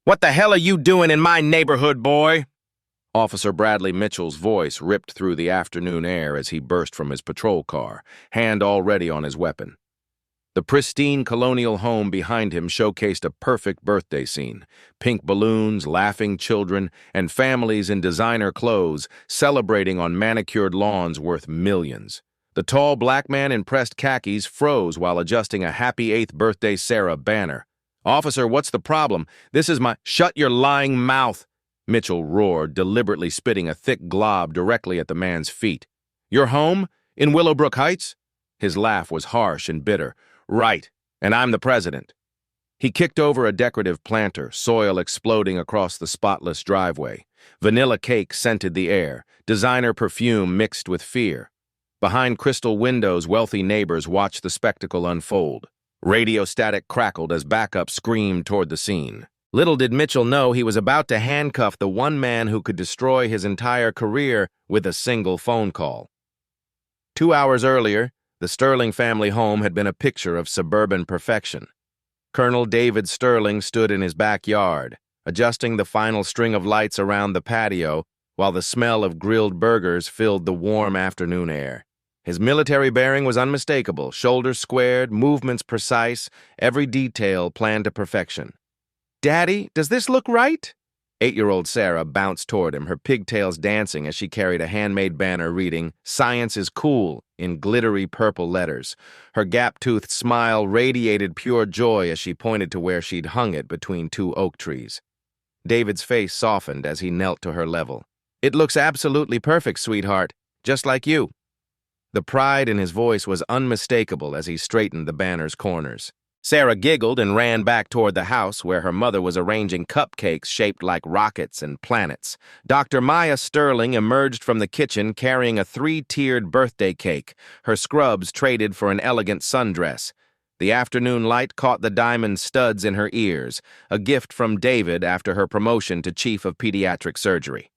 What the hell are you doing in my neighborhood, boy? Officer Bradley Mitchell's voice ripped through the afternoon air as he burst from his patrol car, hand already on his weapon. The pristine colonial home behind him showcased a perfect birthday scene. Pink balloons, laughing children, and families in designer clothes celebrating on manicured lawns worth millions. The tall black man in pressed khakis froze while adjusting a Happy 8th Birthday Sarah banner. "Officer, what's the problem? This is my—" "Shut your lying mouth!" Mitchell roared, deliberately spitting a thick glob directly at the man's feet. "Your home? In Willowbrook Heights?" His laugh was harsh and bitter. "Right, and I'm the president." He kicked over a decorative planter, soil exploding across the spotless driveway. Vanilla cake scented the air, designer perfume mixed with fear. Behind crystal windows, wealthy neighbors watched the spectacle unfold. Radio static crackled as backup screamed toward the scene. Little did Mitchell know he was about to handcuff the one man who could destroy his entire career with a single phone call. 2 hours earlier, the Sterling family home had been a picture of suburban perfection. Colonel David Sterling stood in his backyard, adjusting the final string of lights around the patio while the smell of grilled burgers filled the warm afternoon air. His military bearing was unmistakable, shoulders squared, movements precise, every detail planned to perfection. "Daddy, does this look right?" 8-year-old Sarah bounced toward him, her pigtails dancing as she carried a handmade banner reading, "Science is cool," in glittery purple letters. Her gap-toothed smile radiated pure joy as she pointed to where she'd hung it between 2 oak trees. David's face softened as he knelt to her level. "It looks absolutely perfect, sweetheart, just like you." The pride in his voice was unmistakable as he straightened the banner's corners. Sarah giggled and ran back toward the house where her mother was arranging cupcakes shaped like rockets and planets. Dr. Maya Sterling emerged from the kitchen carrying a 3-tiered birthday cake, her scrubs traded for an elegant sundress. The afternoon light caught the diamond studs in her ears, a gift from David after her promotion to chief of pediatric surgery.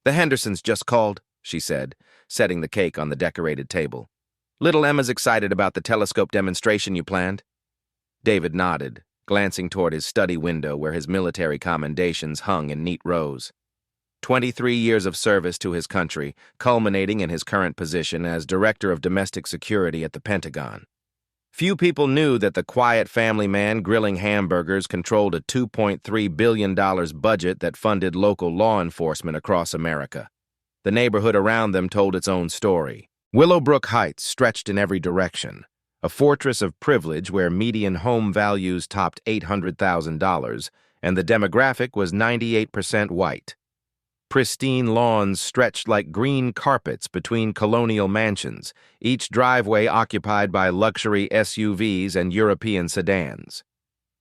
"The Hendersons just called," she said, setting the cake on the decorated table. "Little Emma's excited about the telescope demonstration you planned." David nodded, glancing toward his study window where his military commendations hung in neat rows. 23 years of service to his country, culminating in his current position as Director of Domestic Security at the Pentagon. Few people knew that the quiet family man grilling hamburgers controlled a $2.3 billion budget that funded local law enforcement across America. The neighborhood around them told its own story. Willowbrook Heights stretched in every direction, a fortress of privilege where median home values topped $800,000, and the demographic was 98% white. Pristine lawns stretched like green carpets between colonial mansions, each driveway occupied by luxury SUVs and European sedans.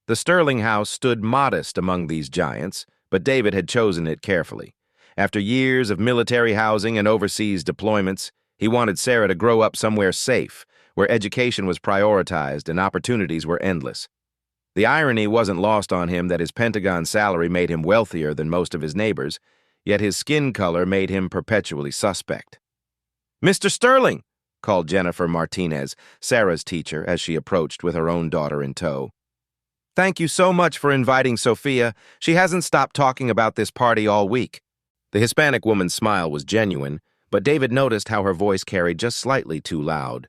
The Sterling house stood modest among these giants, but David had chosen it carefully. After years of military housing and overseas deployments, he wanted Sarah to grow up somewhere safe, where education was prioritized and opportunities were endless. The irony wasn't lost on him that his Pentagon salary made him wealthier than most of his neighbors, yet his skin color made him perpetually suspect. "Mr. Sterling," called Jennifer Martinez, Sarah's teacher, as she approached with her own daughter in tow. "Thank you so much for inviting Sophia. She hasn't stopped talking about this party all week." The Hispanic woman's smile was genuine, but David noticed how her voice carried just slightly too loud,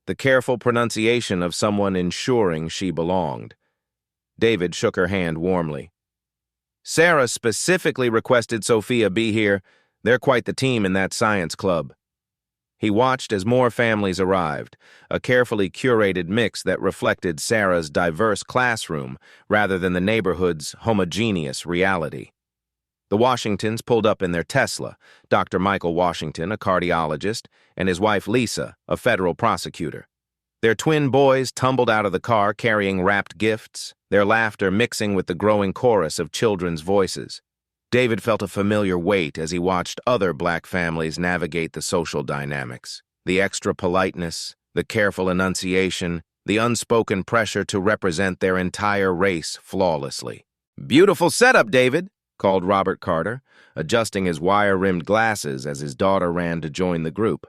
the careful pronunciation of someone ensuring she belonged. David shook her hand warmly. "Sarah specifically requested Sophia be here. They're quite the team in that science club." He watched as more families arrived, a carefully curated mix that reflected Sarah's diverse classroom rather than the neighborhood's homogeneous reality. The Washingtons pulled up in their Tesla, Dr. Michael Washington, a cardiologist, and his wife Lisa, a federal prosecutor. Their twin boys tumbled out of the car carrying wrapped gifts, their laughter mixing with the growing chorus of children's voices. David felt a familiar weight as he watched other black families navigate the social dynamics. The extra politeness, the careful enunciation, the unspoken pressure to represent their entire race flawlessly. "Beautiful setup, David," called Robert Carter, adjusting his wire-rimmed glasses as his daughter ran to join the group.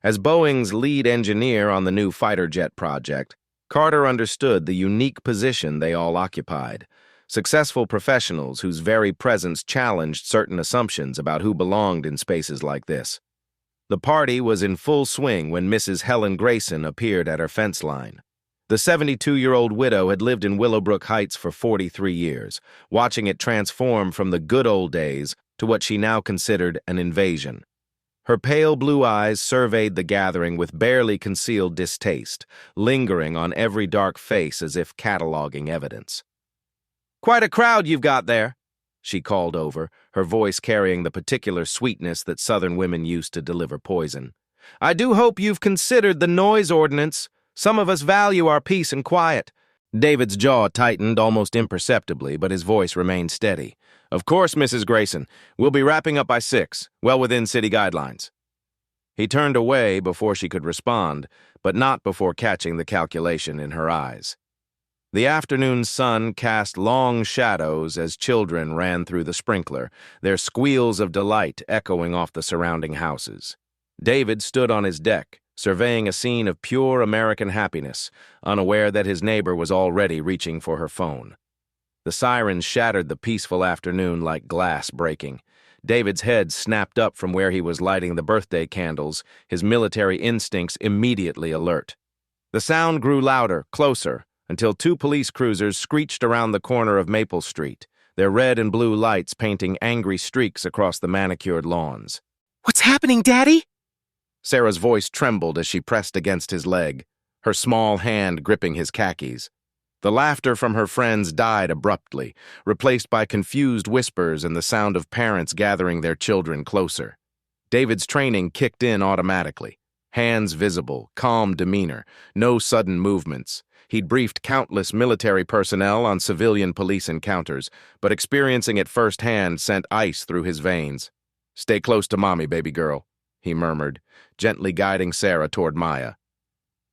As Boeing's lead engineer on the new fighter jet project, Carter understood the unique position they all occupied. successful professionals whose very presence challenged certain assumptions about who belonged in spaces like this. The party was in full swing when Mrs. Helen Grayson appeared at her fence line. The 72-year-old widow had lived in Willowbrook Heights for 43 years, watching it transform from the good old days to what she now considered an invasion. Her pale blue eyes surveyed the gathering with barely concealed distaste, lingering on every dark face as if cataloging evidence. "Quite a crowd you've got there," she called over, her voice carrying the particular sweetness that Southern women use to deliver poison. "I do hope you've considered the noise ordinance. Some of us value our peace and quiet." David's jaw tightened almost imperceptibly, but his voice remained steady. "Of course, Mrs. Grayson. We'll be wrapping up by 6, well within city guidelines." He turned away before she could respond, but not before catching the calculation in her eyes. The afternoon sun cast long shadows as children ran through the sprinkler, their squeals of delight echoing off the surrounding houses. David stood on his deck, surveying a scene of pure American happiness, unaware that his neighbor was already reaching for her phone. The sirens shattered the peaceful afternoon like glass breaking. David's head snapped up from where he was lighting the birthday candles, his military instincts immediately alert. The sound grew louder, closer, until 2 police cruisers screeched around the corner of Maple Street, their red and blue lights painting angry streaks across the manicured lawns. "What's happening, Daddy?" Sarah's voice trembled as she pressed against his leg, her small hand gripping his khakis. The laughter from her friends died abruptly, replaced by confused whispers and the sound of parents gathering their children closer. David's training kicked in automatically. Hands visible, calm demeanor, no sudden movements. He'd briefed countless military personnel on civilian police encounters, but experiencing it firsthand sent ice through his veins. "Stay close to Mommy, baby girl," he murmured, gently guiding Sarah toward Maya.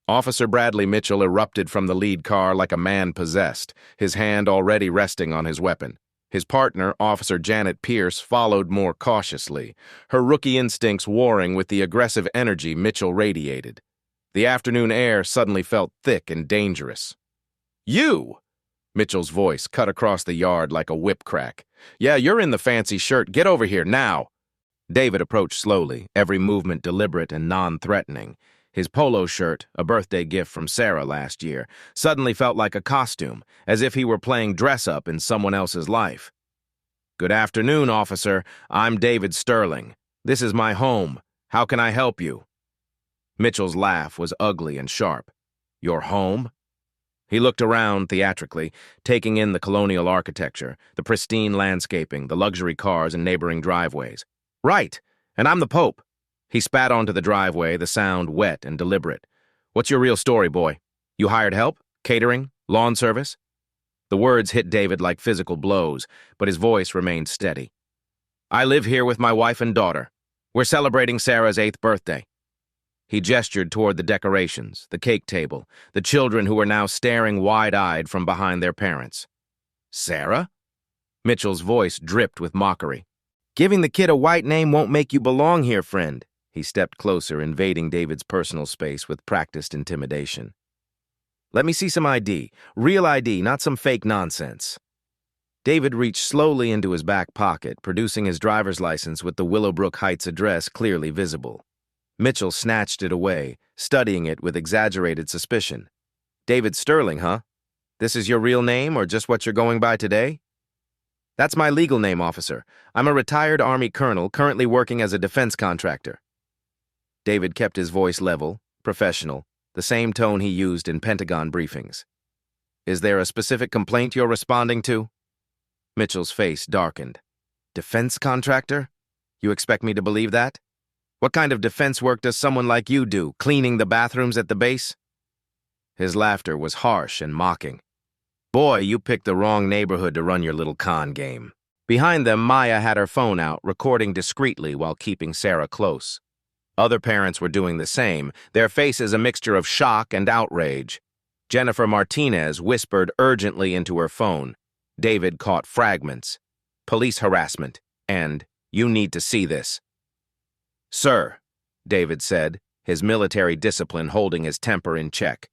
Officer Bradley Mitchell erupted from the lead car like a man possessed, his hand already resting on his weapon. His partner, Officer Janet Pierce, followed more cautiously, her rookie instincts warring with the aggressive energy Mitchell radiated. The afternoon air suddenly felt thick and dangerous. "You!" Mitchell's voice cut across the yard like a whip crack. "Yeah, you're in the fancy shirt. Get over here, now!" David approached slowly, every movement deliberate and non-threatening. His polo shirt, a birthday gift from Sarah last year, suddenly felt like a costume, as if he were playing dress-up in someone else's life. "Good afternoon, officer. I'm David Sterling. This is my home. How can I help you?" Mitchell's laugh was ugly and sharp. "Your home?" He looked around theatrically, taking in the colonial architecture, the pristine landscaping, the luxury cars and neighboring driveways. "Right, and I'm the Pope." He spat onto the driveway, the sound wet and deliberate. "What's your real story, boy? You hired help? Catering? Lawn service?" The words hit David like physical blows, but his voice remained steady. "I live here with my wife and daughter. We're celebrating Sarah's 8th birthday." He gestured toward the decorations, the cake table, the children who were now staring wide-eyed from behind their parents. "Sarah?" Mitchell's voice dripped with mockery. "Giving the kid a white name won't make you belong here, friend." He stepped closer, invading David's personal space with practiced intimidation. "Let me see some ID. Real ID, not some fake nonsense." David reached slowly into his back pocket, producing his driver's license with the Willowbrook Heights address clearly visible. Mitchell snatched it away, studying it with exaggerated suspicion. "David Sterling, huh? This is your real name, or just what you're going by today?" "That's my legal name, officer. I'm a retired Army colonel, currently working as a defense contractor." David kept his voice level, professional, the same tone he used in Pentagon briefings. "Is there a specific complaint you're responding to?" Mitchell's face darkened. "Defense contractor? You expect me to believe that? What kind of defense work does someone like you do, cleaning the bathrooms at the base?" His laughter was harsh and mocking. "Boy, you picked the wrong neighborhood to run your little con game." Behind them, Maya had her phone out, recording discreetly while keeping Sarah close. Other parents were doing the same, their faces a mixture of shock and outrage. Jennifer Martinez whispered urgently into her phone. David caught fragments. "Police harassment," and "You need to see this." "Sir," David said, his military discipline holding his temper in check,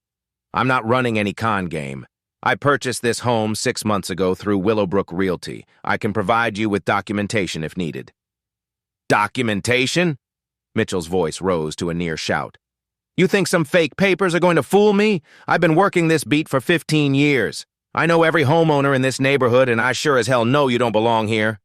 "I'm not running any con game. I purchased this home 6 months ago through Willowbrook Realty. I can provide you with documentation if needed. Documentation? Mitchell's voice rose to a near shout. You think some fake papers are going to fool me? I've been working this beat for 15 years. I know every homeowner in this neighborhood, and I sure as hell know you don't belong here.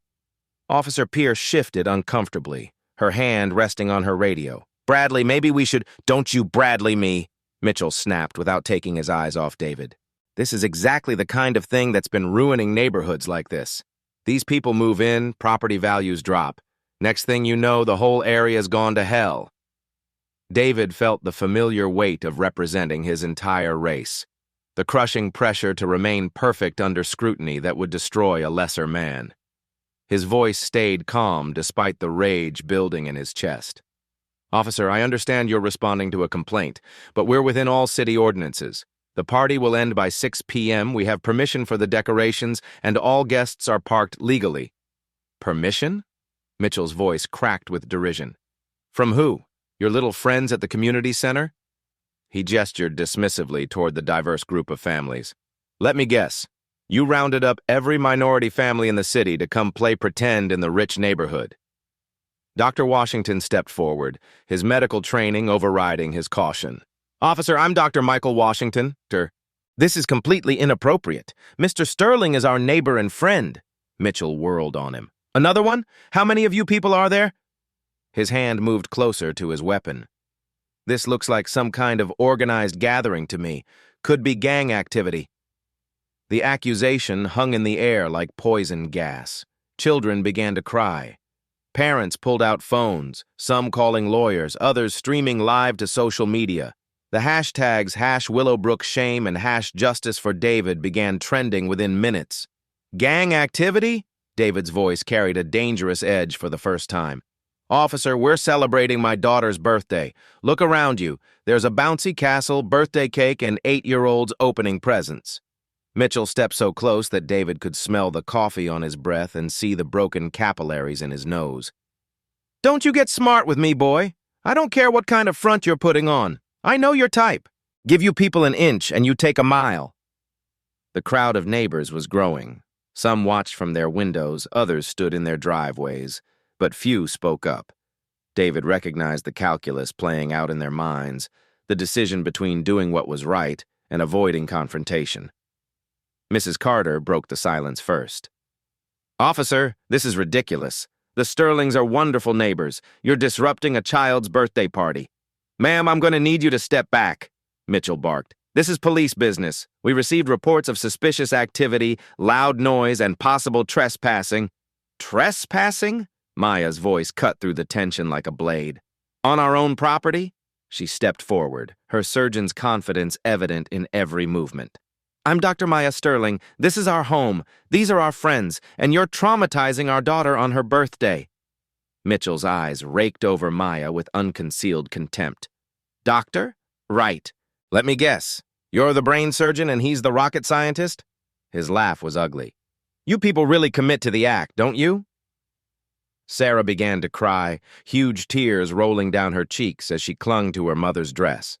Officer Pierce shifted uncomfortably, her hand resting on her radio. Bradley, maybe we should— Don't you Bradley me, Mitchell snapped without taking his eyes off David. This is exactly the kind of thing that's been ruining neighborhoods like this. These people move in, property values drop. Next thing you know, the whole area's gone to hell. David felt the familiar weight of representing his entire race, the crushing pressure to remain perfect under scrutiny that would destroy a lesser man. His voice stayed calm despite the rage building in his chest. Officer, I understand you're responding to a complaint, but we're within all city ordinances. The party will end by 6 p.m. We have permission for the decorations, and all guests are parked legally. Permission? Mitchell's voice cracked with derision. From who? Your little friends at the community center? He gestured dismissively toward the diverse group of families. Let me guess. You rounded up every minority family in the city to come play pretend in the rich neighborhood. Dr. Washington stepped forward, his medical training overriding his caution. Officer, I'm Dr. Michael Washington. This is completely inappropriate. Mr. Sterling is our neighbor and friend. Mitchell whirled on him. Another one? How many of you people are there? His hand moved closer to his weapon. This looks like some kind of organized gathering to me. Could be gang activity. The accusation hung in the air like poison gas. Children began to cry. Parents pulled out phones, some calling lawyers, others streaming live to social media. The hashtags #WillowbrookShame and #JusticeForDavid began trending within minutes. Gang activity? David's voice carried a dangerous edge for the first time. Officer, we're celebrating my daughter's birthday. Look around you. There's a bouncy castle, birthday cake, and 8-year-olds opening presents. Mitchell stepped so close that David could smell the coffee on his breath and see the broken capillaries in his nose. Don't you get smart with me, boy. I don't care what kind of front you're putting on. I know your type. Give you people an inch and you take a mile. The crowd of neighbors was growing. Some watched from their windows, others stood in their driveways, but few spoke up. David recognized the calculus playing out in their minds, the decision between doing what was right and avoiding confrontation. Mrs. Carter broke the silence first. Officer, this is ridiculous. The Sterlings are wonderful neighbors. You're disrupting a child's birthday party. Ma'am, I'm going to need you to step back, Mitchell barked. This is police business. We received reports of suspicious activity, loud noise, and possible trespassing. Trespassing? Maya's voice cut through the tension like a blade. On our own property? She stepped forward, her surgeon's confidence evident in every movement. I'm Dr. Maya Sterling. This is our home. These are our friends, and you're traumatizing our daughter on her birthday. Mitchell's eyes raked over Maya with unconcealed contempt. Doctor? Right. Let me guess. You're the brain surgeon and he's the rocket scientist? His laugh was ugly. You people really commit to the act, don't you? Sarah began to cry, huge tears rolling down her cheeks as she clung to her mother's dress.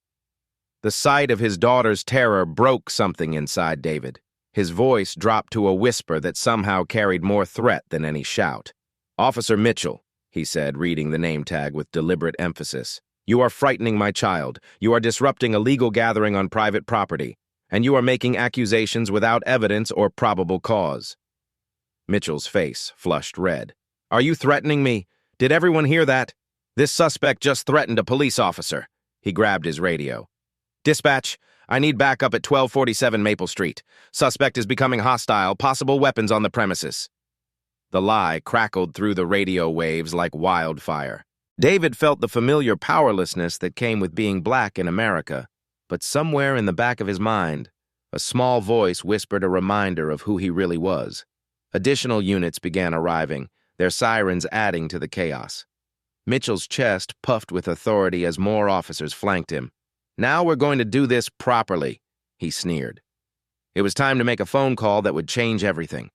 The sight of his daughter's terror broke something inside David. His voice dropped to a whisper that somehow carried more threat than any shout. Officer Mitchell, he said, reading the name tag with deliberate emphasis. You are frightening my child. You are disrupting a legal gathering on private property. And you are making accusations without evidence or probable cause. Mitchell's face flushed red. Are you threatening me? Did everyone hear that? This suspect just threatened a police officer. He grabbed his radio. Dispatch, I need backup at 1247 Maple Street. Suspect is becoming hostile, possible weapons on the premises. The lie crackled through the radio waves like wildfire. David felt the familiar powerlessness that came with being black in America, but somewhere in the back of his mind, a small voice whispered a reminder of who he really was. Additional units began arriving, their sirens adding to the chaos. Mitchell's chest puffed with authority as more officers flanked him. Now we're going to do this properly, he sneered. It was time to make a phone call that would change everything.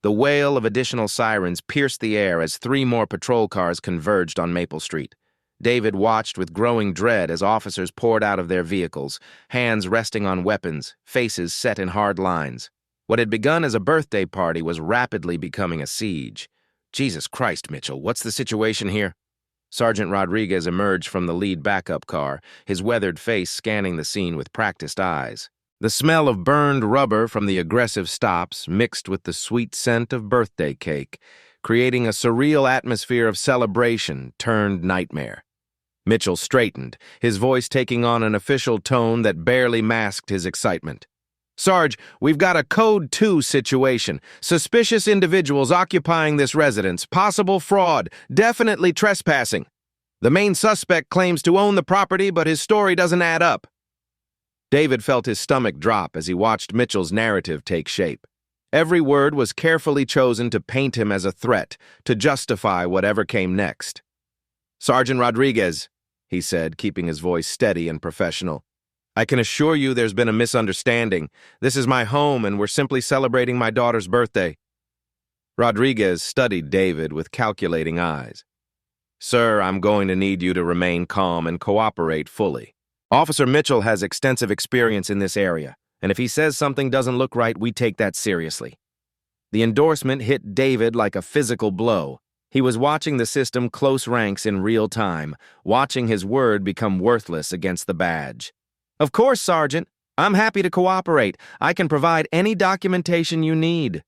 The wail of additional sirens pierced the air as 3 more patrol cars converged on Maple Street. David watched with growing dread as officers poured out of their vehicles, hands resting on weapons, faces set in hard lines. What had begun as a birthday party was rapidly becoming a siege. Jesus Christ, Mitchell, what's the situation here? Sergeant Rodriguez emerged from the lead backup car, his weathered face scanning the scene with practiced eyes. The smell of burned rubber from the aggressive stops mixed with the sweet scent of birthday cake, creating a surreal atmosphere of celebration turned nightmare. Mitchell straightened, his voice taking on an official tone that barely masked his excitement. Sarge, we've got a Code 2 situation. Suspicious individuals occupying this residence. Possible fraud. Definitely trespassing. The main suspect claims to own the property, but his story doesn't add up. David felt his stomach drop as he watched Mitchell's narrative take shape. Every word was carefully chosen to paint him as a threat, to justify whatever came next. Sergeant Rodriguez, he said, keeping his voice steady and professional. I can assure you there's been a misunderstanding. This is my home, and we're simply celebrating my daughter's birthday. Rodriguez studied David with calculating eyes. Sir, I'm going to need you to remain calm and cooperate fully. Officer Mitchell has extensive experience in this area, and if he says something doesn't look right, we take that seriously. The endorsement hit David like a physical blow. He was watching the system close ranks in real time, watching his word become worthless against the badge. Of course, Sergeant. I'm happy to cooperate. I can provide any documentation you need.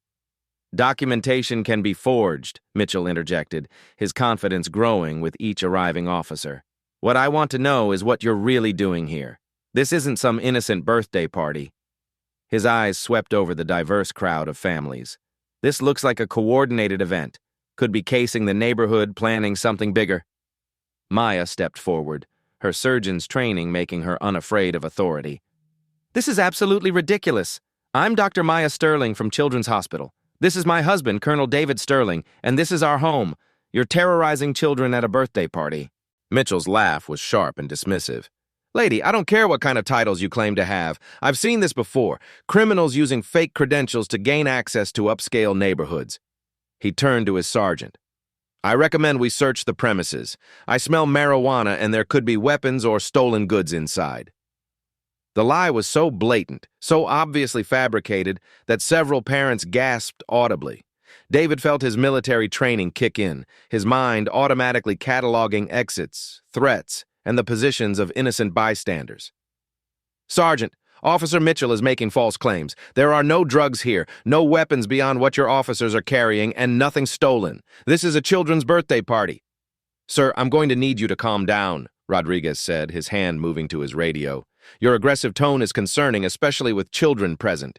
Documentation can be forged, Mitchell interjected, his confidence growing with each arriving officer. What I want to know is what you're really doing here. This isn't some innocent birthday party. His eyes swept over the diverse crowd of families. This looks like a coordinated event. Could be casing the neighborhood, planning something bigger. Maya stepped forward, her surgeon's training making her unafraid of authority. This is absolutely ridiculous. I'm Dr. Maya Sterling from Children's Hospital. This is my husband, Colonel David Sterling, and this is our home. You're terrorizing children at a birthday party. Mitchell's laugh was sharp and dismissive. Lady, I don't care what kind of titles you claim to have. I've seen this before. Criminals using fake credentials to gain access to upscale neighborhoods. He turned to his sergeant. I recommend we search the premises. I smell marijuana and there could be weapons or stolen goods inside. The lie was so blatant, so obviously fabricated, that several parents gasped audibly. David felt his military training kick in, his mind automatically cataloging exits, threats, and the positions of innocent bystanders. Sergeant, Officer Mitchell is making false claims. There are no drugs here, no weapons beyond what your officers are carrying, and nothing stolen. This is a children's birthday party. Sir, I'm going to need you to calm down, Rodriguez said, his hand moving to his radio. Your aggressive tone is concerning, especially with children present.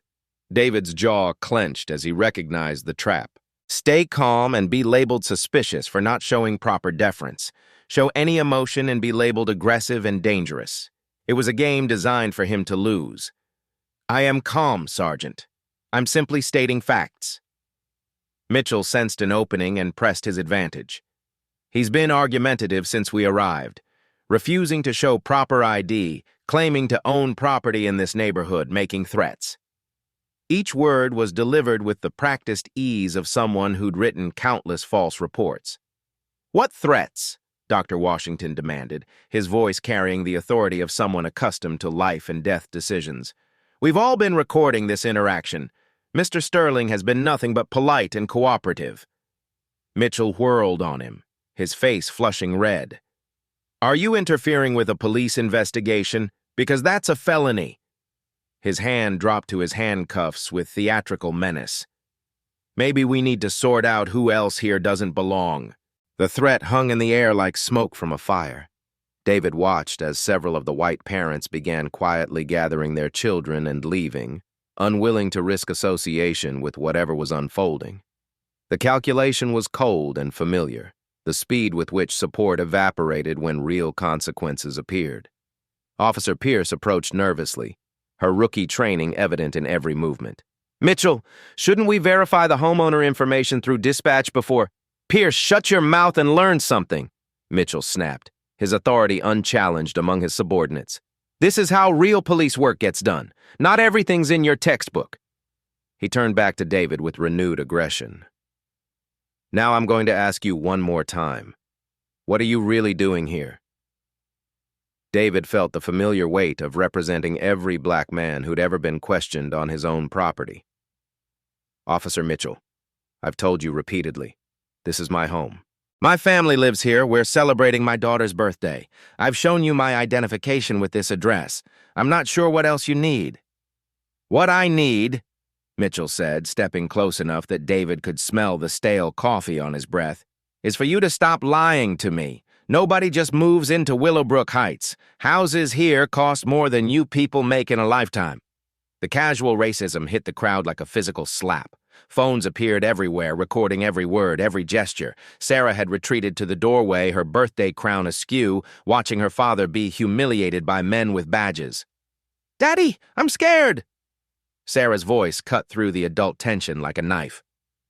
David's jaw clenched as he recognized the trap. Stay calm and be labeled suspicious for not showing proper deference. Show any emotion and be labeled aggressive and dangerous. It was a game designed for him to lose. I am calm, Sergeant. I'm simply stating facts. Mitchell sensed an opening and pressed his advantage. He's been argumentative since we arrived, refusing to show proper ID, claiming to own property in this neighborhood, making threats. Each word was delivered with the practiced ease of someone who'd written countless false reports. What threats? Dr. Washington demanded, his voice carrying the authority of someone accustomed to life and death decisions. We've all been recording this interaction. Mr. Sterling has been nothing but polite and cooperative. Mitchell whirled on him, his face flushing red. Are you interfering with a police investigation? Because that's a felony. His hand dropped to his handcuffs with theatrical menace. Maybe we need to sort out who else here doesn't belong. The threat hung in the air like smoke from a fire. David watched as several of the white parents began quietly gathering their children and leaving, unwilling to risk association with whatever was unfolding. The calculation was cold and familiar, the speed with which support evaporated when real consequences appeared. Officer Pierce approached nervously, her rookie training evident in every movement. Mitchell, shouldn't we verify the homeowner information through dispatch before— Pierce, shut your mouth and learn something, Mitchell snapped, his authority unchallenged among his subordinates. This is how real police work gets done. Not everything's in your textbook. He turned back to David with renewed aggression. Now I'm going to ask you one more time. What are you really doing here? David felt the familiar weight of representing every black man who'd ever been questioned on his own property. Officer Mitchell, I've told you repeatedly, this is my home. My family lives here. We're celebrating my daughter's birthday. I've shown you my identification with this address. I'm not sure what else you need. What I need, Mitchell said, stepping close enough that David could smell the stale coffee on his breath, is for you to stop lying to me. Nobody just moves into Willowbrook Heights. Houses here cost more than you people make in a lifetime. The casual racism hit the crowd like a physical slap. Phones appeared everywhere, recording every word, every gesture. Sarah had retreated to the doorway, her birthday crown askew, watching her father be humiliated by men with badges. "Daddy, I'm scared!" Sarah's voice cut through the adult tension like a knife.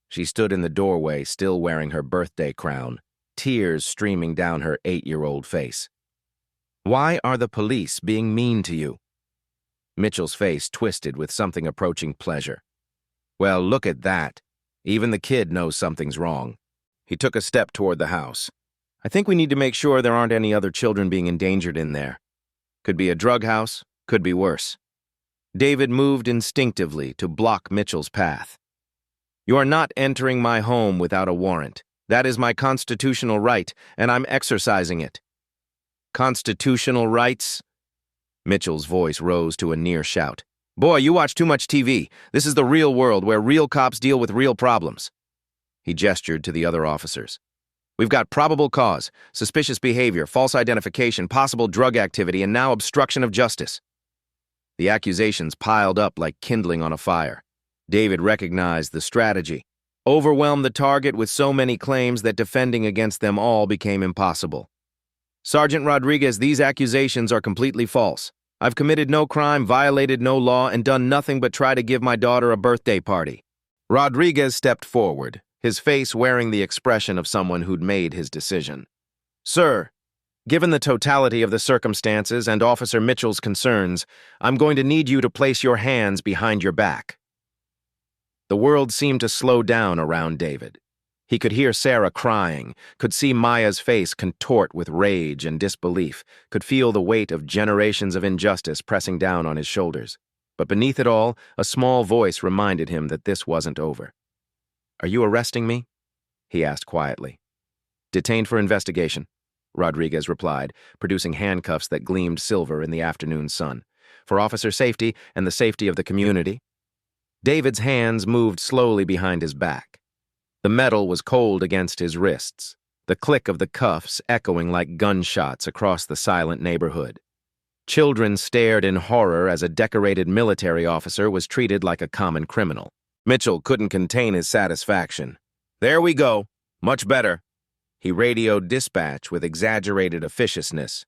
She stood in the doorway, still wearing her birthday crown, tears streaming down her 8-year-old face. "Why are the police being mean to you?" Mitchell's face twisted with something approaching pleasure. "Well, look at that. Even the kid knows something's wrong." He took a step toward the house. "I think we need to make sure there aren't any other children being endangered in there. Could be a drug house, could be worse." David moved instinctively to block Mitchell's path. "You are not entering my home without a warrant. That is my constitutional right, and I'm exercising it." "Constitutional rights?" Mitchell's voice rose to a near shout. "Boy, you watch too much TV. This is the real world where real cops deal with real problems." He gestured to the other officers. "We've got probable cause, suspicious behavior, false identification, possible drug activity, and now obstruction of justice." The accusations piled up like kindling on a fire. David recognized the strategy. Overwhelm the target with so many claims that defending against them all became impossible. "Sergeant Rodriguez, these accusations are completely false. I've committed no crime, violated no law, and done nothing but try to give my daughter a birthday party." Rodriguez stepped forward, his face wearing the expression of someone who'd made his decision. "Sir, given the totality of the circumstances and Officer Mitchell's concerns, I'm going to need you to place your hands behind your back." The world seemed to slow down around David. He could hear Sarah crying, could see Maya's face contort with rage and disbelief, could feel the weight of generations of injustice pressing down on his shoulders. But beneath it all, a small voice reminded him that this wasn't over. "Are you arresting me?" he asked quietly. "Detained for investigation," Rodriguez replied, producing handcuffs that gleamed silver in the afternoon sun. "For officer safety and the safety of the community." David's hands moved slowly behind his back. The metal was cold against his wrists, the click of the cuffs echoing like gunshots across the silent neighborhood. Children stared in horror as a decorated military officer was treated like a common criminal. Mitchell couldn't contain his satisfaction. "There we go. Much better." He radioed dispatch with exaggerated officiousness.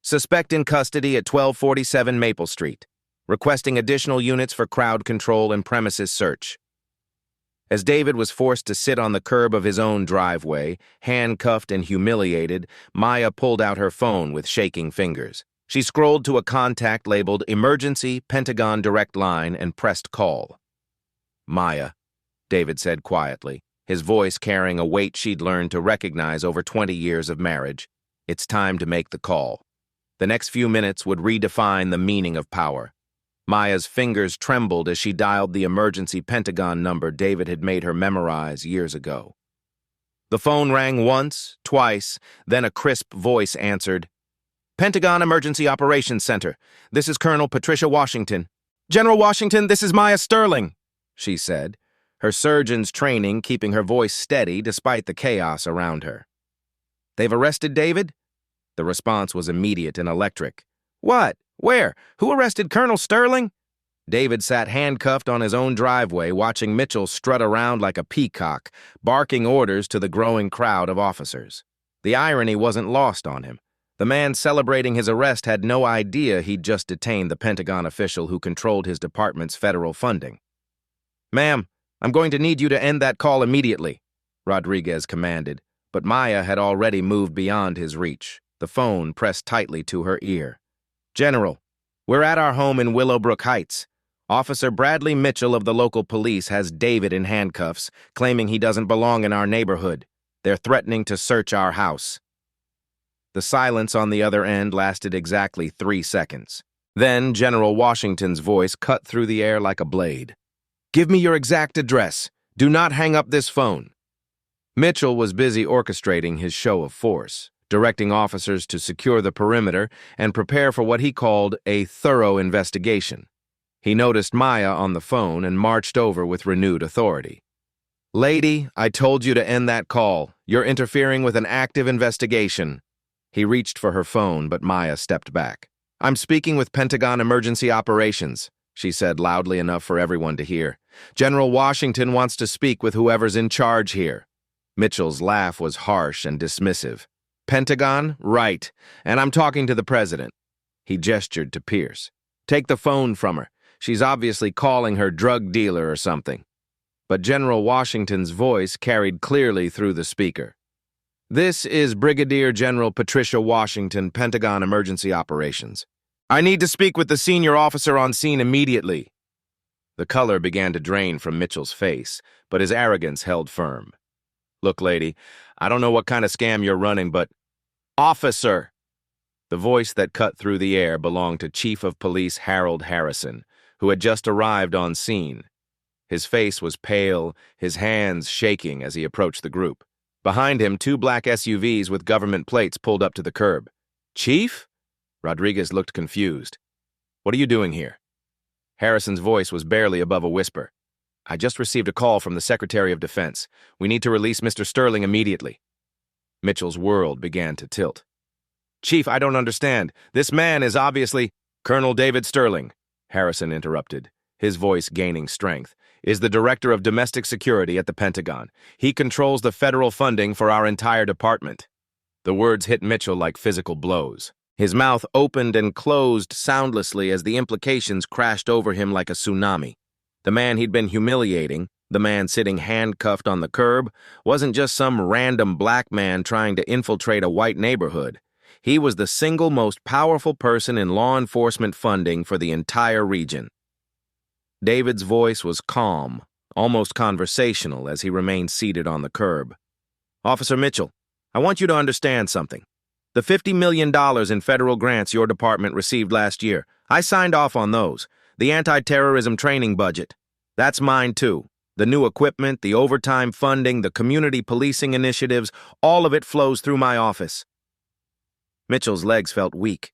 "Suspect in custody at 1247 Maple Street. Requesting additional units for crowd control and premises search." As David was forced to sit on the curb of his own driveway, handcuffed and humiliated, Maya pulled out her phone with shaking fingers. She scrolled to a contact labeled Emergency Pentagon Direct Line and pressed call. "Maya," David said quietly, his voice carrying a weight she'd learned to recognize over 20 years of marriage. "It's time to make the call." The next few minutes would redefine the meaning of power. Maya's fingers trembled as she dialed the emergency Pentagon number David had made her memorize years ago. The phone rang once, twice, then a crisp voice answered. "Pentagon Emergency Operations Center. This is Colonel Patricia Washington." "General Washington, this is Maya Sterling," she said, her surgeon's training keeping her voice steady despite the chaos around her. "They've arrested David?" The response was immediate and electric. "What? Where? Who arrested Colonel Sterling?" David sat handcuffed on his own driveway, watching Mitchell strut around like a peacock, barking orders to the growing crowd of officers. The irony wasn't lost on him. The man celebrating his arrest had no idea he'd just detained the Pentagon official who controlled his department's federal funding. "Ma'am, I'm going to need you to end that call immediately," Rodriguez commanded, but Maya had already moved beyond his reach, the phone pressed tightly to her ear. "General, we're at our home in Willowbrook Heights. Officer Bradley Mitchell of the local police has David in handcuffs, claiming he doesn't belong in our neighborhood. They're threatening to search our house." The silence on the other end lasted exactly 3 seconds. Then General Washington's voice cut through the air like a blade. "Give me your exact address. Do not hang up this phone." Mitchell was busy orchestrating his show of force, directing officers to secure the perimeter and prepare for what he called a thorough investigation. He noticed Maya on the phone and marched over with renewed authority. "Lady, I told you to end that call. You're interfering with an active investigation." He reached for her phone, but Maya stepped back. "I'm speaking with Pentagon Emergency Operations," she said loudly enough for everyone to hear. "General Washington wants to speak with whoever's in charge here." Mitchell's laugh was harsh and dismissive. "Pentagon? Right. And I'm talking to the president." He gestured to Pierce. "Take the phone from her. She's obviously calling her drug dealer or something." But General Washington's voice carried clearly through the speaker. "This is Brigadier General Patricia Washington, Pentagon Emergency Operations. I need to speak with the senior officer on scene immediately." The color began to drain from Mitchell's face, but his arrogance held firm. "Look, lady, I don't know what kind of scam you're running, but—" "Officer!" The voice that cut through the air belonged to Chief of Police Harold Harrison, who had just arrived on scene. His face was pale, his hands shaking as he approached the group. Behind him, 2 black SUVs with government plates pulled up to the curb. "Chief?" Rodriguez looked confused. "What are you doing here?" Harrison's voice was barely above a whisper. "I just received a call from the Secretary of Defense. We need to release Mr. Sterling immediately." Mitchell's world began to tilt. "Chief, I don't understand. This man is obviously—" "Colonel David Sterling," Harrison interrupted, his voice gaining strength, "is the Director of Domestic Security at the Pentagon. He controls the federal funding for our entire department." The words hit Mitchell like physical blows. His mouth opened and closed soundlessly as the implications crashed over him like a tsunami. The man he'd been humiliating, the man sitting handcuffed on the curb, wasn't just some random black man trying to infiltrate a white neighborhood. He was the single most powerful person in law enforcement funding for the entire region. David's voice was calm, almost conversational as he remained seated on the curb. "Officer Mitchell, I want you to understand something. The $50 million in federal grants your department received last year, I signed off on those. The anti-terrorism training budget. That's mine too. The new equipment, the overtime funding, the community policing initiatives, all of it flows through my office." Mitchell's legs felt weak.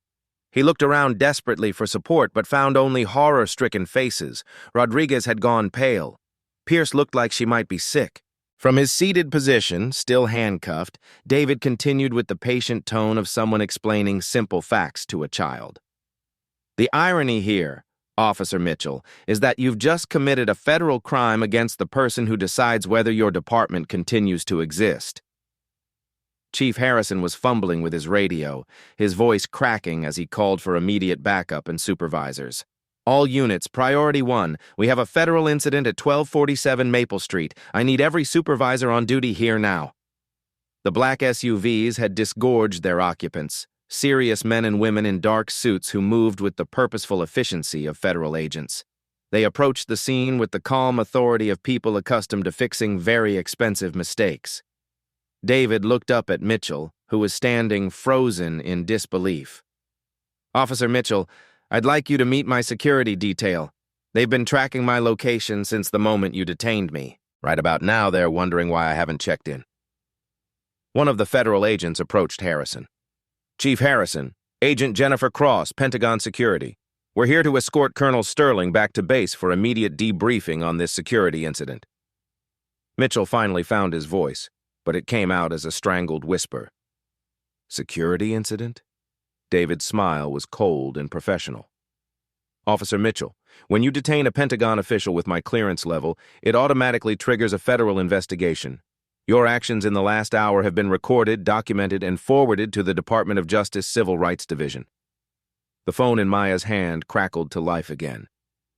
He looked around desperately for support but found only horror-stricken faces. Rodriguez had gone pale. Pierce looked like she might be sick. From his seated position, still handcuffed, David continued with the patient tone of someone explaining simple facts to a child. "The irony here, Officer Mitchell, is that you've just committed a federal crime against the person who decides whether your department continues to exist." Chief Harrison was fumbling with his radio, his voice cracking as he called for immediate backup and supervisors. "All units, Priority 1, we have a federal incident at 1247 Maple Street. I need every supervisor on duty here now." The black SUVs had disgorged their occupants, serious men and women in dark suits who moved with the purposeful efficiency of federal agents. They approached the scene with the calm authority of people accustomed to fixing very expensive mistakes. David looked up at Mitchell, who was standing frozen in disbelief. "Officer Mitchell, I'd like you to meet my security detail. They've been tracking my location since the moment you detained me. Right about now, they're wondering why I haven't checked in." One of the federal agents approached Harrison. "Chief Harrison, Agent Jennifer Cross, Pentagon Security. We're here to escort Colonel Sterling back to base for immediate debriefing on this security incident." Mitchell finally found his voice, but it came out as a strangled whisper. "Security incident?" David's smile was cold and professional. "Officer Mitchell, when you detain a Pentagon official with my clearance level, it automatically triggers a federal investigation. Your actions in the last hour have been recorded, documented, and forwarded to the Department of Justice Civil Rights Division." The phone in Maya's hand crackled to life again.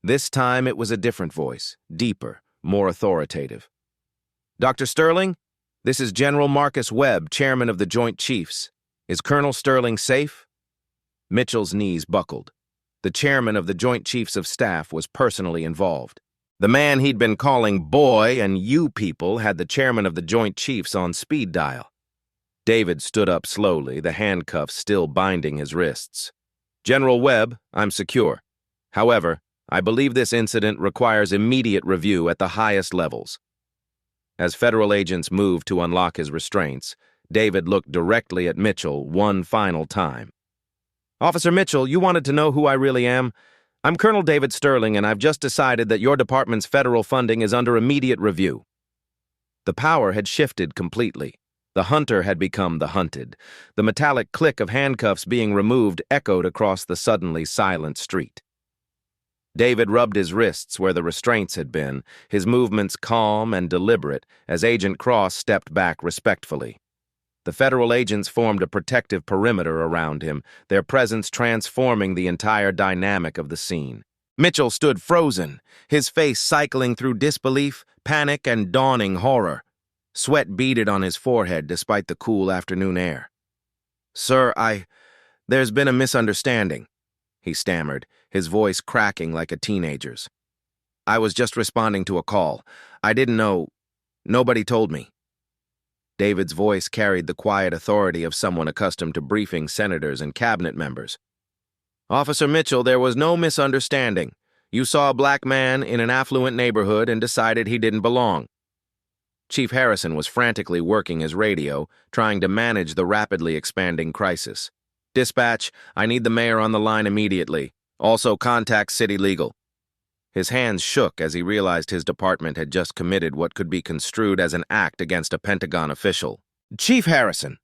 This time it was a different voice, deeper, more authoritative. "Dr. Sterling? This is General Marcus Webb, Chairman of the Joint Chiefs. Is Colonel Sterling safe?" Mitchell's knees buckled. The chairman of the Joint Chiefs of Staff was personally involved. The man he'd been calling boy and you people had the chairman of the Joint Chiefs on speed dial. David stood up slowly, the handcuffs still binding his wrists. General Webb, I'm secure. However, I believe this incident requires immediate review at the highest levels. As federal agents moved to unlock his restraints, David looked directly at Mitchell one final time. Officer Mitchell, you wanted to know who I really am? I'm Colonel David Sterling, and I've just decided that your department's federal funding is under immediate review. The power had shifted completely. The hunter had become the hunted. The metallic click of handcuffs being removed echoed across the suddenly silent street. David rubbed his wrists where the restraints had been, his movements calm and deliberate, as Agent Cross stepped back respectfully. The federal agents formed a protective perimeter around him, their presence transforming the entire dynamic of the scene. Mitchell stood frozen, his face cycling through disbelief, panic, and dawning horror. Sweat beaded on his forehead despite the cool afternoon air. Sir, there's been a misunderstanding, he stammered, his voice cracking like a teenager's. I was just responding to a call. I didn't know. Nobody told me. David's voice carried the quiet authority of someone accustomed to briefing senators and cabinet members. Officer Mitchell, there was no misunderstanding. You saw a black man in an affluent neighborhood and decided he didn't belong. Chief Harrison was frantically working his radio, trying to manage the rapidly expanding crisis. Dispatch, I need the mayor on the line immediately. Also contact city legal. His hands shook as he realized his department had just committed what could be construed as an act against a Pentagon official. Chief Harrison,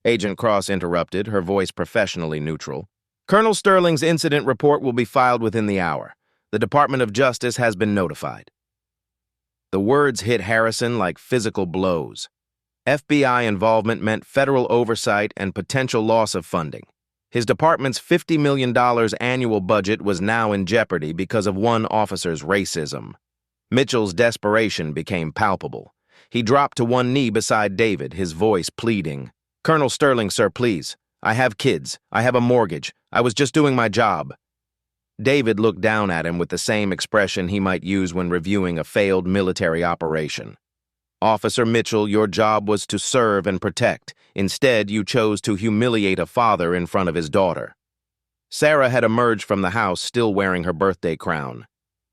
Agent Cross interrupted, her voice professionally neutral. Colonel Sterling's incident report will be filed within the hour. The Department of Justice has been notified. The words hit Harrison like physical blows. FBI involvement meant federal oversight and potential loss of funding. His department's $50 million annual budget was now in jeopardy because of one officer's racism. Mitchell's desperation became palpable. He dropped to one knee beside David, his voice pleading. Colonel Sterling, sir, please. I have kids. I have a mortgage. I was just doing my job. David looked down at him with the same expression he might use when reviewing a failed military operation. Officer Mitchell, your job was to serve and protect. Instead, you chose to humiliate a father in front of his daughter. Sarah had emerged from the house still wearing her birthday crown.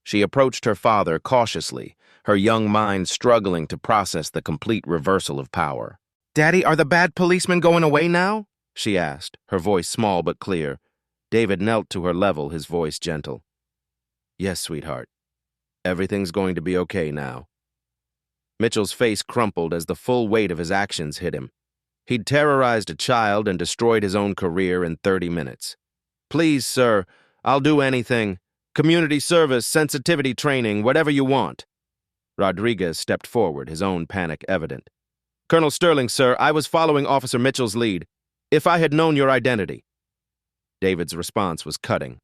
She approached her father cautiously, her young mind struggling to process the complete reversal of power. Daddy, are the bad policemen going away now? She asked, her voice small but clear. David knelt to her level, his voice gentle. Yes, sweetheart. Everything's going to be okay now. Mitchell's face crumpled as the full weight of his actions hit him. He'd terrorized a child and destroyed his own career in 30 minutes. Please, sir, I'll do anything. Community service, sensitivity training, whatever you want. Rodriguez stepped forward, his own panic evident. Colonel Sterling, sir, I was following Officer Mitchell's lead. If I had known your identity. David's response was cutting.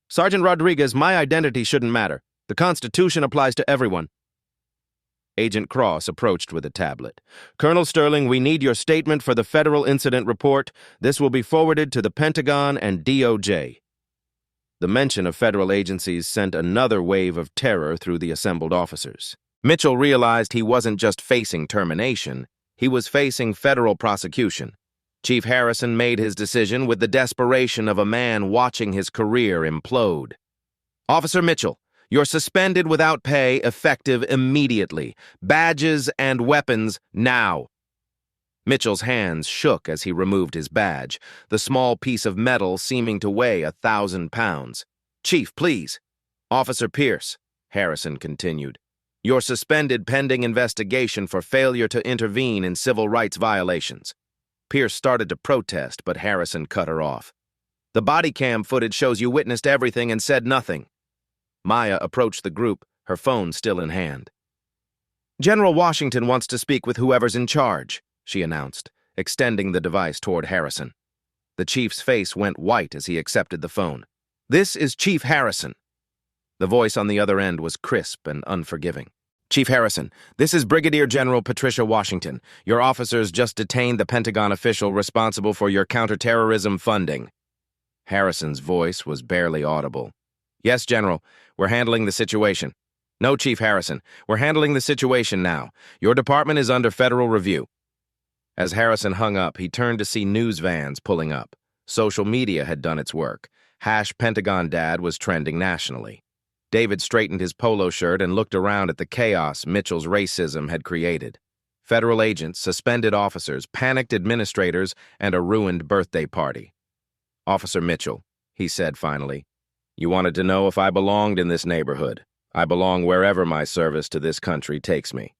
Sergeant Rodriguez, my identity shouldn't matter. The Constitution applies to everyone. Agent Cross approached with a tablet. Colonel Sterling, we need your statement for the federal incident report. This will be forwarded to the Pentagon and DOJ. The mention of federal agencies sent another wave of terror through the assembled officers. Mitchell realized he wasn't just facing termination, he was facing federal prosecution. Chief Harrison made his decision with the desperation of a man watching his career implode. Officer Mitchell, you're suspended without pay, effective immediately. Badges and weapons now. Mitchell's hands shook as he removed his badge, the small piece of metal seeming to weigh 1,000 pounds. Chief, please. Officer Pierce, Harrison continued. You're suspended pending investigation for failure to intervene in civil rights violations. Pierce started to protest, but Harrison cut her off. The body cam footage shows you witnessed everything and said nothing. Maya approached the group, her phone still in hand. General Washington wants to speak with whoever's in charge, she announced, extending the device toward Harrison. The chief's face went white as he accepted the phone. This is Chief Harrison. The voice on the other end was crisp and unforgiving. Chief Harrison, this is Brigadier General Patricia Washington. Your officers just detained the Pentagon official responsible for your counterterrorism funding. Harrison's voice was barely audible. Yes, General, we're handling the situation. No, Chief Harrison, we're handling the situation now. Your department is under federal review. As Harrison hung up, he turned to see news vans pulling up. Social media had done its work. #Pentagon Dad was trending nationally. David straightened his polo shirt and looked around at the chaos Mitchell's racism had created. Federal agents, suspended officers, panicked administrators, and a ruined birthday party. "Officer Mitchell," he said finally, "you wanted to know if I belonged in this neighborhood. I belong wherever my service to this country takes me."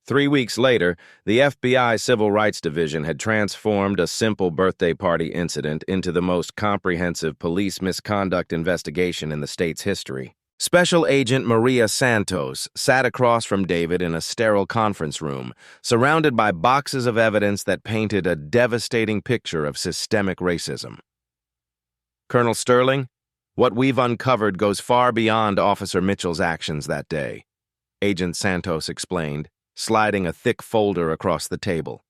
3 weeks later, the FBI Civil Rights Division had transformed a simple birthday party incident into the most comprehensive police misconduct investigation in the state's history. Special Agent Maria Santos sat across from David in a sterile conference room, surrounded by boxes of evidence that painted a devastating picture of systemic racism. "Colonel Sterling, what we've uncovered goes far beyond Officer Mitchell's actions that day," Agent Santos explained, sliding a thick folder across the table.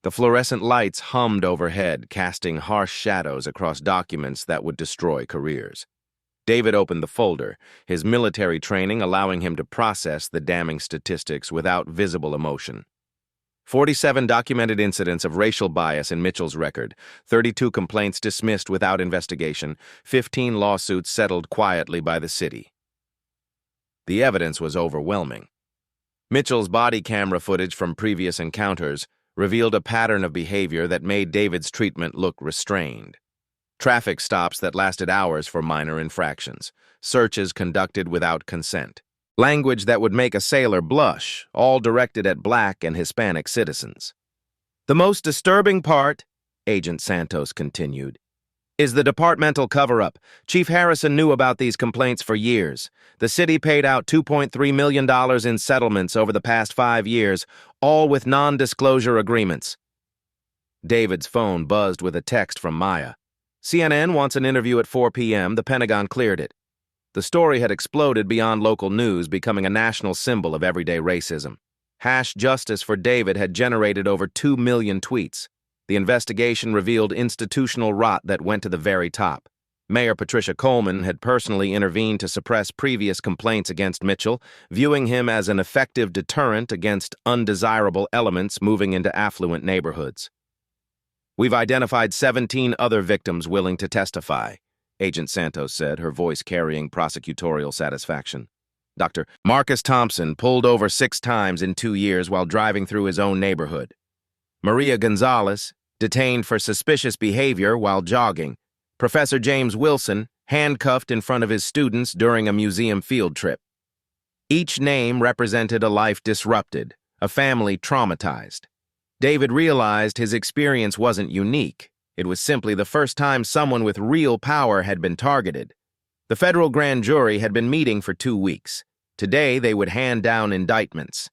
The fluorescent lights hummed overhead, casting harsh shadows across documents that would destroy careers. David opened the folder, his military training allowing him to process the damning statistics without visible emotion. 47 documented incidents of racial bias in Mitchell's record, 32 complaints dismissed without investigation, 15 lawsuits settled quietly by the city. The evidence was overwhelming. Mitchell's body camera footage from previous encounters revealed a pattern of behavior that made David's treatment look restrained. Traffic stops that lasted hours for minor infractions, searches conducted without consent, language that would make a sailor blush, all directed at Black and Hispanic citizens. "The most disturbing part," Agent Santos continued, "is the departmental cover-up. Chief Harrison knew about these complaints for years. The city paid out $2.3 million in settlements over the past 5 years, all with non-disclosure agreements." David's phone buzzed with a text from Maya. "CNN wants an interview at 4 p.m. The Pentagon cleared it." The story had exploded beyond local news, becoming a national symbol of everyday racism. #Justice for David had generated over 2 million tweets. The investigation revealed institutional rot that went to the very top. Mayor Patricia Coleman had personally intervened to suppress previous complaints against Mitchell, viewing him as an effective deterrent against undesirable elements moving into affluent neighborhoods. "We've identified 17 other victims willing to testify," Agent Santos said, her voice carrying prosecutorial satisfaction. Dr. Marcus Thompson pulled over 6 times in 2 years while driving through his own neighborhood. Maria Gonzalez, detained for suspicious behavior while jogging. Professor James Wilson, handcuffed in front of his students during a museum field trip. Each name represented a life disrupted, a family traumatized. David realized his experience wasn't unique. It was simply the first time someone with real power had been targeted. The federal grand jury had been meeting for 2 weeks. Today, they would hand down indictments.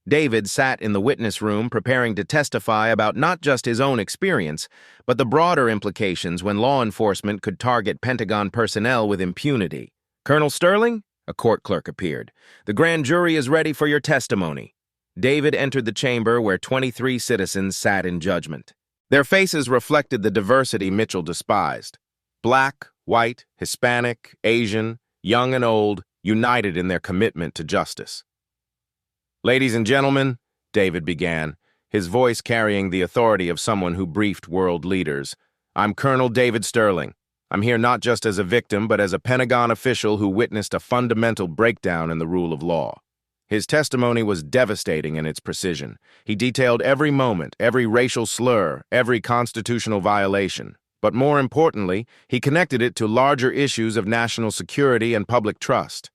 David sat in the witness room preparing to testify about not just his own experience, but the broader implications when law enforcement could target Pentagon personnel with impunity. "Colonel Sterling?" A court clerk appeared. "The grand jury is ready for your testimony." David entered the chamber where 23 citizens sat in judgment. Their faces reflected the diversity Mitchell despised. Black, white, Hispanic, Asian, young and old, united in their commitment to justice. "Ladies and gentlemen," David began, his voice carrying the authority of someone who briefed world leaders, "I'm Colonel David Sterling. I'm here not just as a victim, but as a Pentagon official who witnessed a fundamental breakdown in the rule of law." His testimony was devastating in its precision. He detailed every moment, every racial slur, every constitutional violation. But more importantly, he connected it to larger issues of national security and public trust.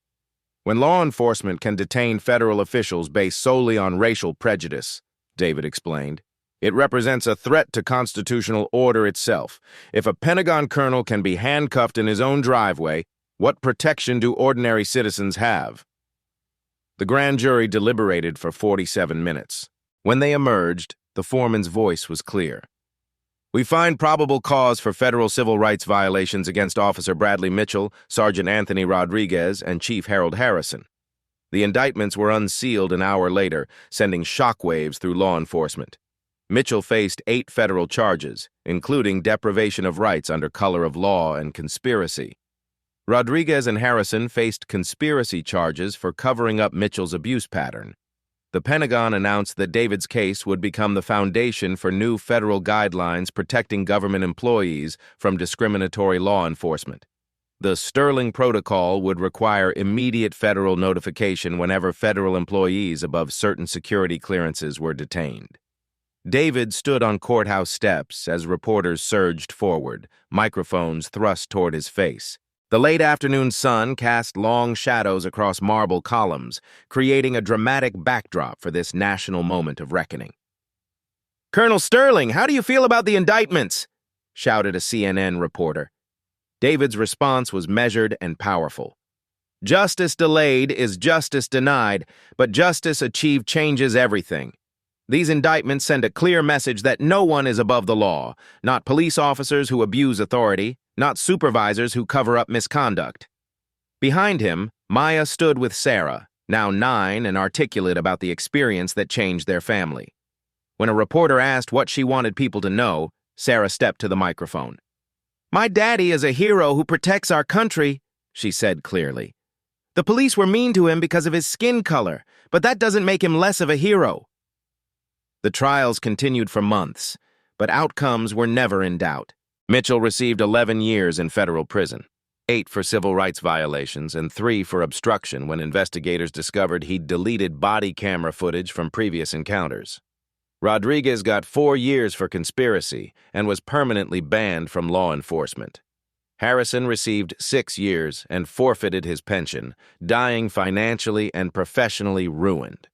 When law enforcement can detain federal officials based solely on racial prejudice, David explained, it represents a threat to constitutional order itself. If a Pentagon colonel can be handcuffed in his own driveway, what protection do ordinary citizens have? The grand jury deliberated for 47 minutes. When they emerged, the foreman's voice was clear. "We find probable cause for federal civil rights violations against Officer Bradley Mitchell, Sergeant Anthony Rodriguez, and Chief Harold Harrison." The indictments were unsealed an hour later, sending shockwaves through law enforcement. Mitchell faced 8 federal charges, including deprivation of rights under color of law and conspiracy. Rodriguez and Harrison faced conspiracy charges for covering up Mitchell's abuse pattern. The Pentagon announced that David's case would become the foundation for new federal guidelines protecting government employees from discriminatory law enforcement. The Sterling Protocol would require immediate federal notification whenever federal employees above certain security clearances were detained. David stood on courthouse steps as reporters surged forward, microphones thrust toward his face. The late afternoon sun cast long shadows across marble columns, creating a dramatic backdrop for this national moment of reckoning. "Colonel Sterling, how do you feel about the indictments?" shouted a CNN reporter. David's response was measured and powerful. "Justice delayed is justice denied, but justice achieved changes everything. These indictments send a clear message that no one is above the law, not police officers who abuse authority, not supervisors who cover up misconduct." Behind him, Maya stood with Sarah, now 9 and articulate about the experience that changed their family. When a reporter asked what she wanted people to know, Sarah stepped to the microphone. "My daddy is a hero who protects our country," she said clearly. "The police were mean to him because of his skin color, but that doesn't make him less of a hero." The trials continued for months, but outcomes were never in doubt. Mitchell received 11 years in federal prison, 8 for civil rights violations and 3 for obstruction when investigators discovered he'd deleted body camera footage from previous encounters. Rodriguez got 4 years for conspiracy and was permanently banned from law enforcement. Harrison received 6 years and forfeited his pension, dying financially and professionally ruined.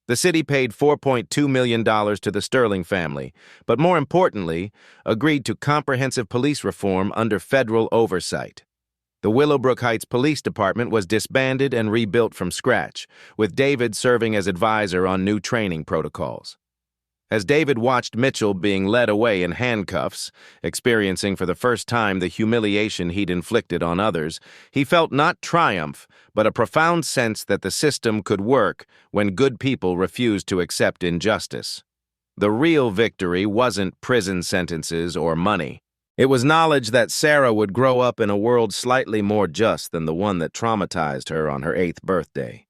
The city paid $4.2 million to the Sterling family, but more importantly, agreed to comprehensive police reform under federal oversight. The Willowbrook Heights Police Department was disbanded and rebuilt from scratch, with David serving as advisor on new training protocols. As David watched Mitchell being led away in handcuffs, experiencing for the first time the humiliation he'd inflicted on others, he felt not triumph, but a profound sense that the system could work when good people refused to accept injustice. The real victory wasn't prison sentences or money. It was knowledge that Sarah would grow up in a world slightly more just than the one that traumatized her on her 8th birthday.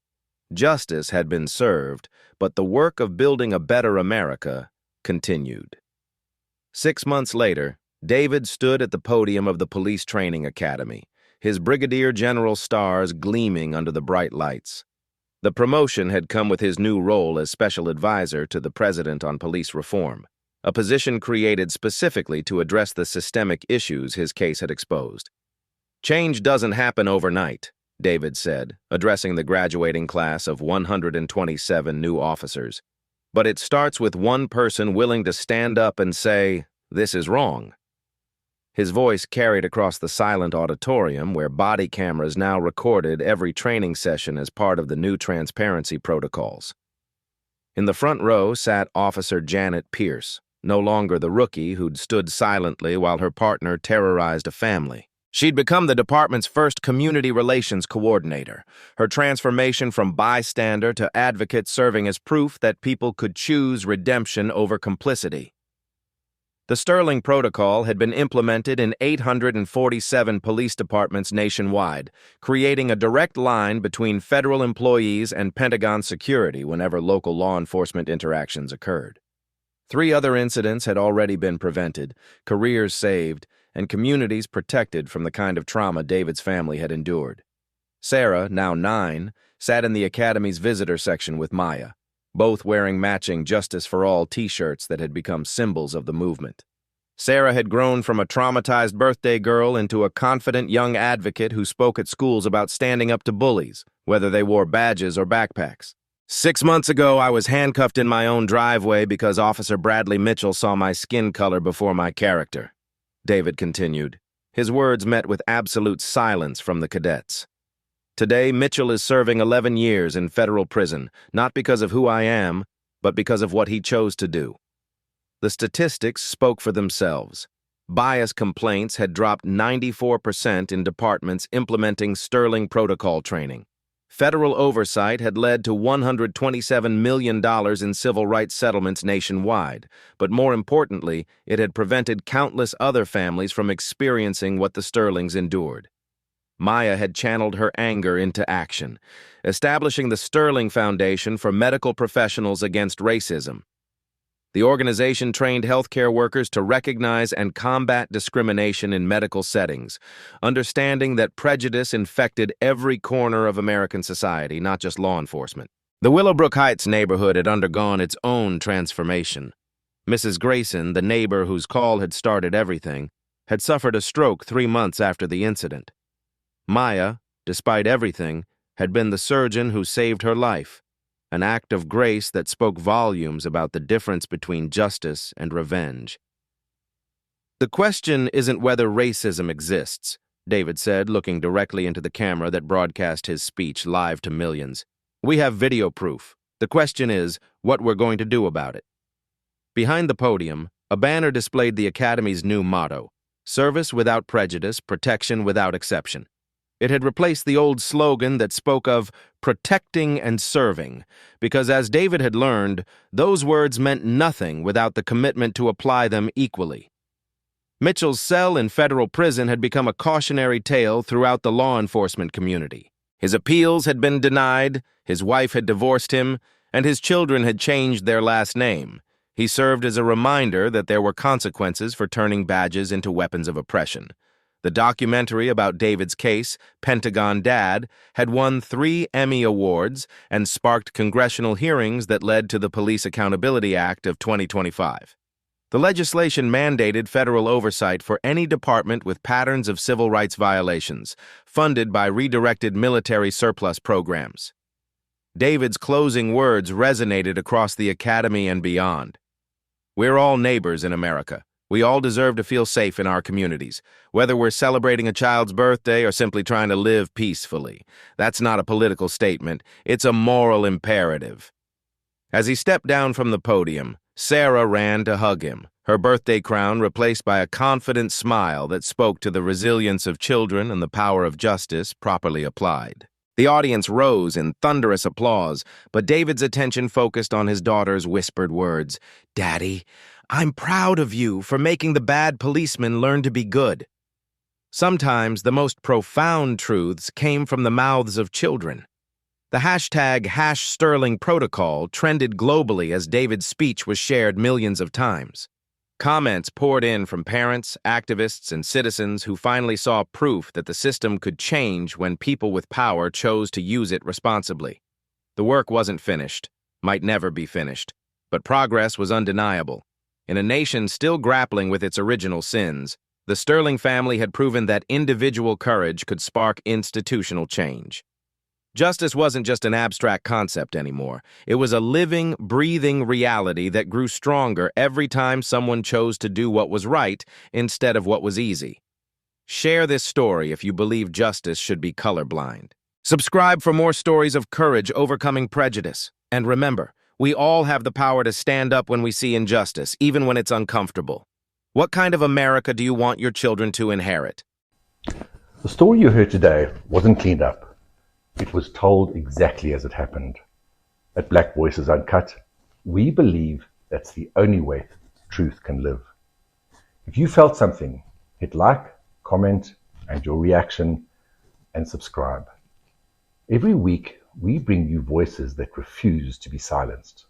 Justice had been served, but the work of building a better America continued. 6 months later, David stood at the podium of the Police Training Academy, his brigadier general stars gleaming under the bright lights. The promotion had come with his new role as special advisor to the president on police reform, a position created specifically to address the systemic issues his case had exposed. "Change doesn't happen overnight," David said, addressing the graduating class of 127 new officers. "But it starts with one person willing to stand up and say, 'This is wrong.'" His voice carried across the silent auditorium where body cameras now recorded every training session as part of the new transparency protocols. In the front row sat Officer Janet Pierce, no longer the rookie who'd stood silently while her partner terrorized a family. She'd become the department's first community relations coordinator, her transformation from bystander to advocate serving as proof that people could choose redemption over complicity. The Sterling Protocol had been implemented in 847 police departments nationwide, creating a direct line between federal employees and Pentagon security whenever local law enforcement interactions occurred. 3 other incidents had already been prevented, careers saved, and communities protected from the kind of trauma David's family had endured. Sarah, now 9, sat in the Academy's visitor section with Maya, both wearing matching Justice for All t-shirts that had become symbols of the movement. Sarah had grown from a traumatized birthday girl into a confident young advocate who spoke at schools about standing up to bullies, whether they wore badges or backpacks. "6 months ago, I was handcuffed in my own driveway because Officer Bradley Mitchell saw my skin color before my character," David continued. His words met with absolute silence from the cadets. "Today, Mitchell is serving 11 years in federal prison, not because of who I am, but because of what he chose to do." The statistics spoke for themselves. Bias complaints had dropped 94% in departments implementing Sterling Protocol training. Federal oversight had led to $127 million in civil rights settlements nationwide, but more importantly, it had prevented countless other families from experiencing what the Sterlings endured. Maya had channeled her anger into action, establishing the Sterling Foundation for Medical Professionals Against Racism. The organization trained healthcare workers to recognize and combat discrimination in medical settings, understanding that prejudice infected every corner of American society, not just law enforcement. The Willowbrook Heights neighborhood had undergone its own transformation. Mrs. Grayson, the neighbor whose call had started everything, had suffered a stroke 3 months after the incident. Maya, despite everything, had been the surgeon who saved her life, an act of grace that spoke volumes about the difference between justice and revenge. "The question isn't whether racism exists," David said, looking directly into the camera that broadcast his speech live to millions. "We have video proof. The question is what we're going to do about it." Behind the podium, a banner displayed the Academy's new motto, "Service without prejudice, protection without exception." It had replaced the old slogan that spoke of protecting and serving, because as David had learned, those words meant nothing without the commitment to apply them equally. Mitchell's cell in federal prison had become a cautionary tale throughout the law enforcement community. His appeals had been denied, his wife had divorced him, and his children had changed their last name. He served as a reminder that there were consequences for turning badges into weapons of oppression. The documentary about David's case, Pentagon Dad, had won 3 Emmy Awards and sparked congressional hearings that led to the Police Accountability Act of 2025. The legislation mandated federal oversight for any department with patterns of civil rights violations, funded by redirected military surplus programs. David's closing words resonated across the Academy and beyond. "We're all neighbors in America. We all deserve to feel safe in our communities, whether we're celebrating a child's birthday or simply trying to live peacefully. That's not a political statement, it's a moral imperative." As he stepped down from the podium, Sarah ran to hug him, her birthday crown replaced by a confident smile that spoke to the resilience of children and the power of justice properly applied. The audience rose in thunderous applause, but David's attention focused on his daughter's whispered words, "Daddy, I'm proud of you for making the bad policeman learn to be good." Sometimes the most profound truths came from the mouths of children. The hashtag #SterlingProtocol trended globally as David's speech was shared millions of times. Comments poured in from parents, activists, and citizens who finally saw proof that the system could change when people with power chose to use it responsibly. The work wasn't finished, might never be finished, but progress was undeniable. In a nation still grappling with its original sins, the Sterling family had proven that individual courage could spark institutional change. Justice wasn't just an abstract concept anymore. It was a living, breathing reality that grew stronger every time someone chose to do what was right instead of what was easy. Share this story if you believe justice should be colorblind. Subscribe for more stories of courage overcoming prejudice. And remember, we all have the power to stand up when we see injustice, even when it's uncomfortable. What kind of America do you want your children to inherit? The story you heard today wasn't cleaned up. It was told exactly as it happened. At Black Voices Uncut, we believe that's the only way truth can live. If you felt something, hit like, comment, and your reaction, and subscribe. Every week, we bring you voices that refuse to be silenced.